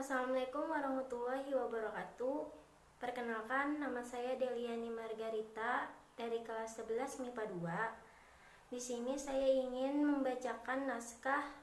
Assalamualaikum warahmatullahi wabarakatuh. Perkenalkan, nama saya Deliani Margarita dari kelas 11 MIPA 2. Di sini saya ingin membacakan naskah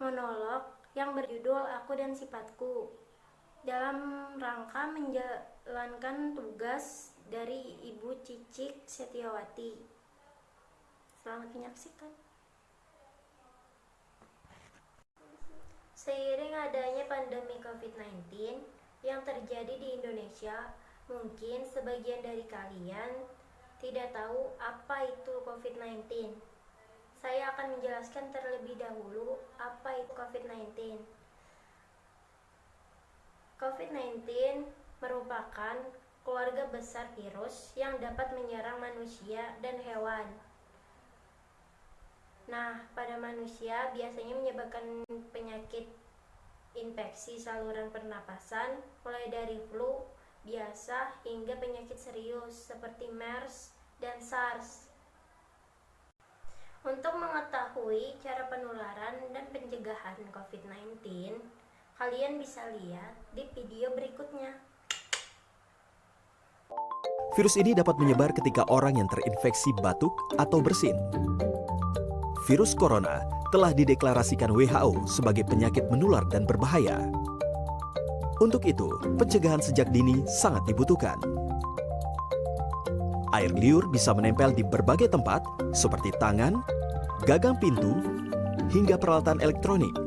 monolog yang berjudul Aku dan Sifatku dalam rangka menjalankan tugas dari Ibu Cicik Setiawati. Selamat menyaksikan. Seiring adanya pandemi COVID-19 yang terjadi di Indonesia, mungkin sebagian dari kalian tidak tahu apa itu COVID-19. Saya akan menjelaskan terlebih dahulu apa itu COVID-19. COVID-19 merupakan keluarga besar virus yang dapat menyerang manusia dan hewan. Nah, pada manusia biasanya menyebabkan penyakit infeksi saluran pernapasan, mulai dari flu biasa hingga penyakit serius seperti MERS dan SARS. Untuk mengetahui cara penularan dan pencegahan COVID-19, kalian bisa lihat di video berikutnya. Virus ini dapat menyebar ketika orang yang terinfeksi batuk atau bersin. Virus corona telah dideklarasikan WHO sebagai penyakit menular dan berbahaya. Untuk itu, pencegahan sejak dini sangat dibutuhkan. Air liur bisa menempel di berbagai tempat seperti tangan, gagang pintu, hingga peralatan elektronik.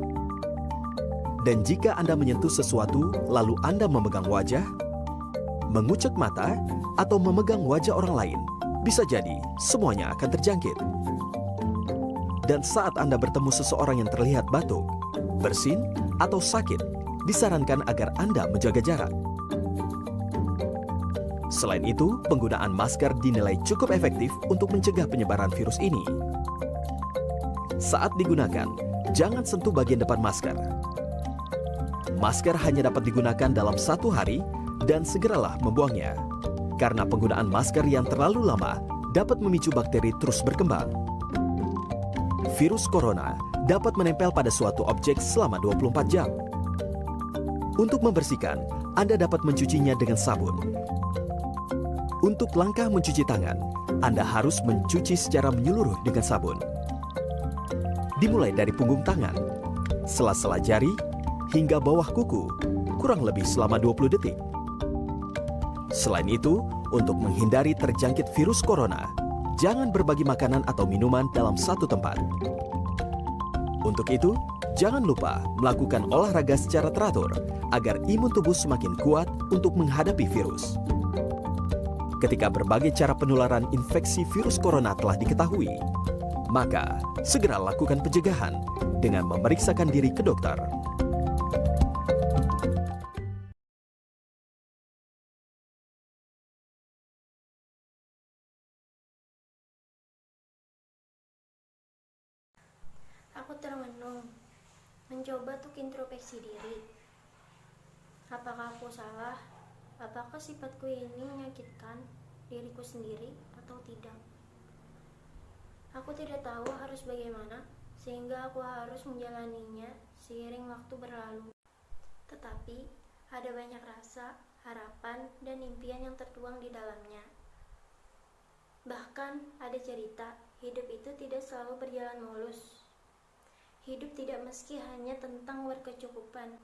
Dan jika Anda menyentuh sesuatu lalu Anda memegang wajah, mengucek mata, atau memegang wajah orang lain, bisa jadi semuanya akan terjangkit. Dan saat Anda bertemu seseorang yang terlihat batuk, bersin, atau sakit, disarankan agar Anda menjaga jarak. Selain itu, penggunaan masker dinilai cukup efektif untuk mencegah penyebaran virus ini. Saat digunakan, jangan sentuh bagian depan masker. Masker hanya dapat digunakan dalam 1 hari dan segeralah membuangnya. Karena penggunaan masker yang terlalu lama dapat memicu bakteri terus berkembang. Virus corona dapat menempel pada suatu objek selama 24 jam. Untuk membersihkan, Anda dapat mencucinya dengan sabun. Untuk langkah mencuci tangan, Anda harus mencuci secara menyeluruh dengan sabun. Dimulai dari punggung tangan, sela-sela jari, hingga bawah kuku, kurang lebih selama 20 detik. Selain itu, untuk menghindari terjangkit virus corona, jangan berbagi makanan atau minuman dalam satu tempat. Untuk itu, jangan lupa melakukan olahraga secara teratur agar imun tubuh semakin kuat untuk menghadapi virus. Ketika berbagai cara penularan infeksi virus corona telah diketahui, maka segera lakukan pencegahan dengan memeriksakan diri ke dokter. Aku termenung, mencoba untuk introspeksi diri. Apakah aku salah? Apakah sifatku ini menyakitkan diriku sendiri atau tidak? Aku tidak tahu harus bagaimana, sehingga aku harus menjalaninya seiring waktu berlalu. Tetapi, ada banyak rasa, harapan, dan impian yang tertuang di dalamnya. Bahkan, ada cerita, hidup itu tidak selalu berjalan mulus. Hidup tidak meski hanya tentang berkecukupan,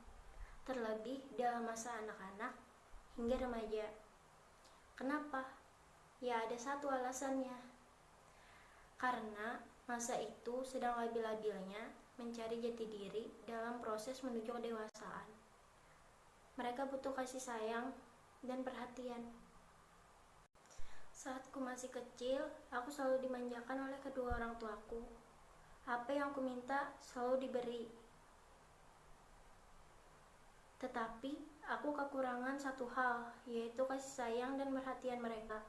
terlebih dalam masa anak-anak hingga remaja. Kenapa? Ya, ada satu alasannya. Karena masa itu sedang labil-labilnya mencari jati diri dalam proses menuju kedewasaan. Mereka butuh kasih sayang dan perhatian. Saat ku masih kecil, aku selalu dimanjakan oleh kedua orang tuaku. Apa yang aku minta selalu diberi. Tetapi, aku kekurangan satu hal, yaitu kasih sayang dan perhatian mereka.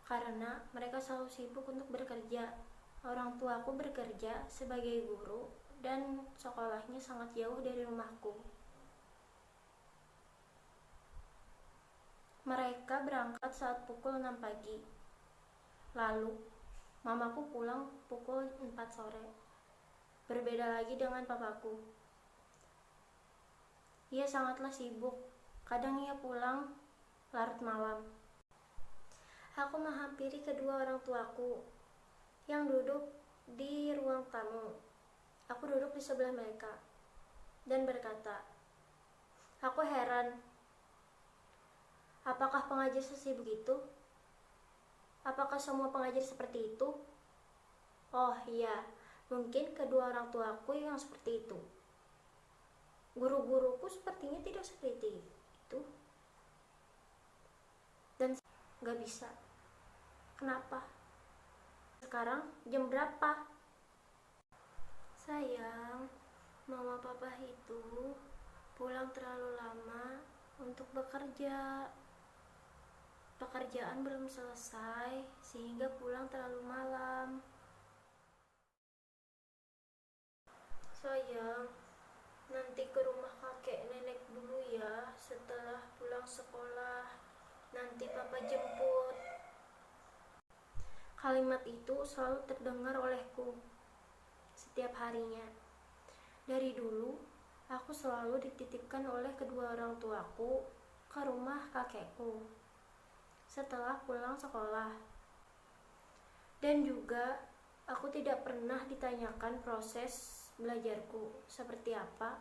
Karena mereka selalu sibuk untuk bekerja. Orang tuaku bekerja sebagai guru dan sekolahnya sangat jauh dari rumahku. Mereka berangkat saat pukul 6 pagi. Lalu, mamaku pulang pukul 4 sore. Berbeda lagi dengan papaku. Ia sangatlah sibuk. Kadang ia pulang larut malam. Aku menghampiri kedua orang tuaku yang duduk di ruang tamu. Aku duduk di sebelah mereka dan berkata, "Aku heran, apakah pengajar sesibuk itu? Apakah semua pengajar seperti itu?" Oh iya, mungkin kedua orang tuaku yang seperti itu. Guru-guruku sepertinya tidak seperti itu. Dan gak bisa. Kenapa? Sekarang jam berapa? Sayang, mama papa itu pulang terlalu lama untuk bekerja. Pekerjaan belum selesai sehingga pulang terlalu malam. Sayang, nanti ke rumah kakek nenek dulu ya setelah pulang sekolah. Nanti papa jemput. Kalimat itu selalu terdengar olehku setiap harinya. Dari dulu, aku selalu dititipkan oleh kedua orang tuaku ke rumah kakekku setelah pulang sekolah. Dan juga, aku tidak pernah ditanyakan proses belajarku seperti apa,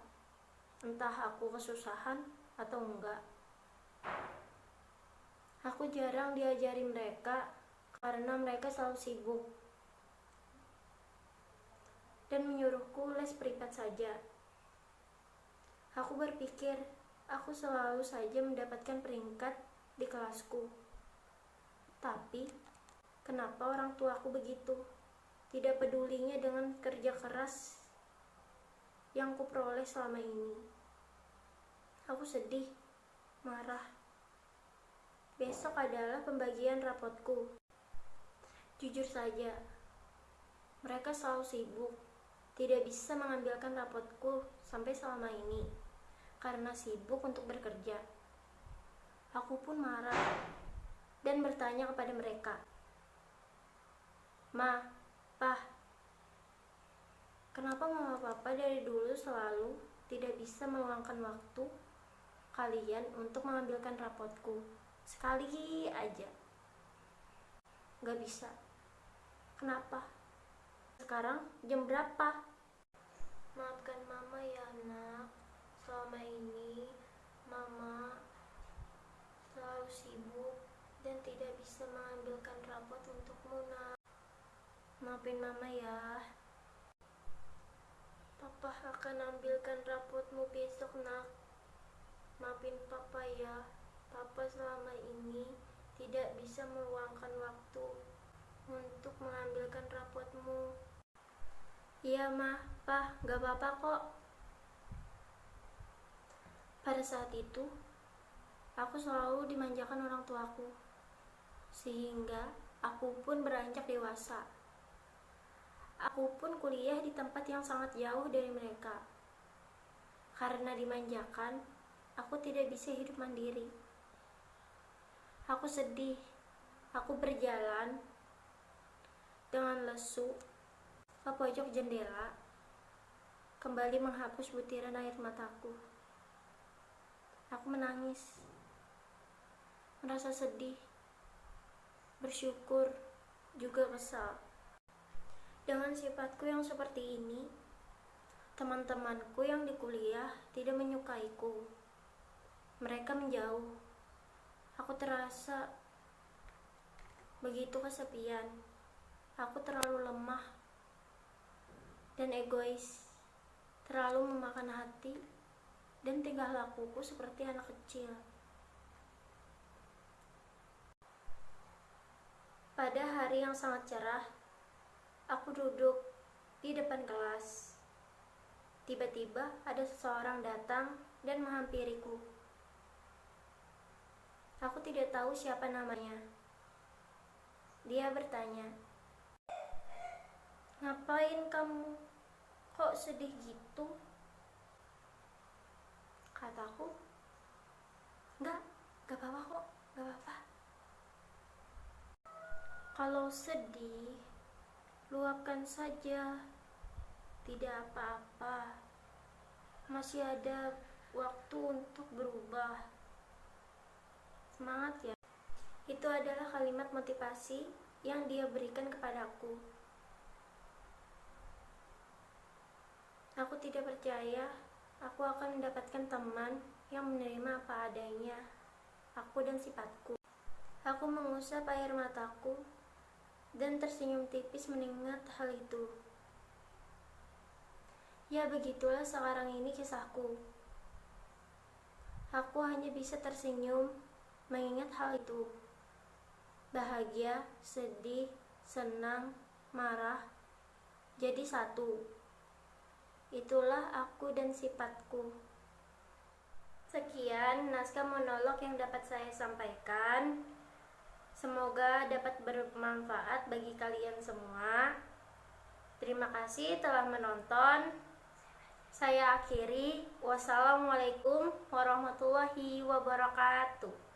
entah aku kesusahan atau enggak. Aku jarang diajari mereka karena mereka selalu sibuk dan menyuruhku les privat saja. Aku berpikir aku selalu saja mendapatkan peringkat di kelasku. Tapi, kenapa orang tuaku begitu? Tidak pedulinya dengan kerja keras yang kuperoleh selama ini. Aku sedih, marah. Besok adalah pembagian rapotku. Jujur saja, mereka selalu sibuk, tidak bisa mengambilkan rapotku sampai selama ini, karena sibuk untuk bekerja. Aku pun marah, dan bertanya kepada mereka, "Ma, Pa, kenapa mama papa dari dulu selalu tidak bisa meluangkan waktu kalian untuk mengambilkan rapotku? Sekali aja. Gak bisa. Kenapa? Sekarang jam berapa?" "Maafkan mama ya nak, selama ini mama selalu sibuk dan tidak bisa mengambilkan rapot untukmu nak. Maafin mama ya. Papa akan ambilkan rapotmu besok nak. Maafin papa ya, papa selama ini tidak bisa meluangkan waktu untuk mengambilkan rapotmu." "Iya ma, pa, gak apa-apa kok." Pada saat itu, aku selalu dimanjakan orang tuaku, sehingga aku pun beranjak dewasa. Aku pun kuliah di tempat yang sangat jauh dari mereka. Karena dimanjakan, aku tidak bisa hidup mandiri. Aku sedih. Aku berjalan dengan lesu ke pojok jendela, kembali menghapus butiran air mataku. Aku menangis, merasa sedih, bersyukur, juga kesal. Dengan sifatku yang seperti ini, teman-temanku yang di kuliah tidak menyukaiku. Mereka menjauh. Aku terasa begitu kesepian. Aku terlalu lemah dan egois, terlalu memakan hati, dan tingkah lakuku seperti anak kecil. Pada hari yang sangat cerah, aku duduk di depan kelas. Tiba-tiba ada seseorang datang dan menghampiriku. Aku tidak tahu siapa namanya. Dia bertanya, "Ngapain kamu? Kok sedih gitu?" Kataku, Gak apa-apa kok, gak apa-apa." "Kalau sedih, luapkan saja. Tidak apa-apa. Masih ada waktu untuk berubah. Semangat ya. Itu adalah kalimat motivasi yang dia berikan kepadaku. Aku tidak percaya aku akan mendapatkan teman yang menerima apa adanya, aku dan sifatku. Aku mengusap air mataku dan tersenyum tipis mengingat hal itu. Ya, begitulah sekarang ini kisahku. Aku hanya bisa tersenyum mengingat hal itu. Bahagia, sedih, senang, marah, jadi satu. Itulah aku dan sifatku. Sekian naskah monolog yang dapat saya sampaikan. Semoga dapat bermanfaat bagi kalian semua. Terima kasih telah menonton. Saya akhiri. Wassalamualaikum warahmatullahi wabarakatuh.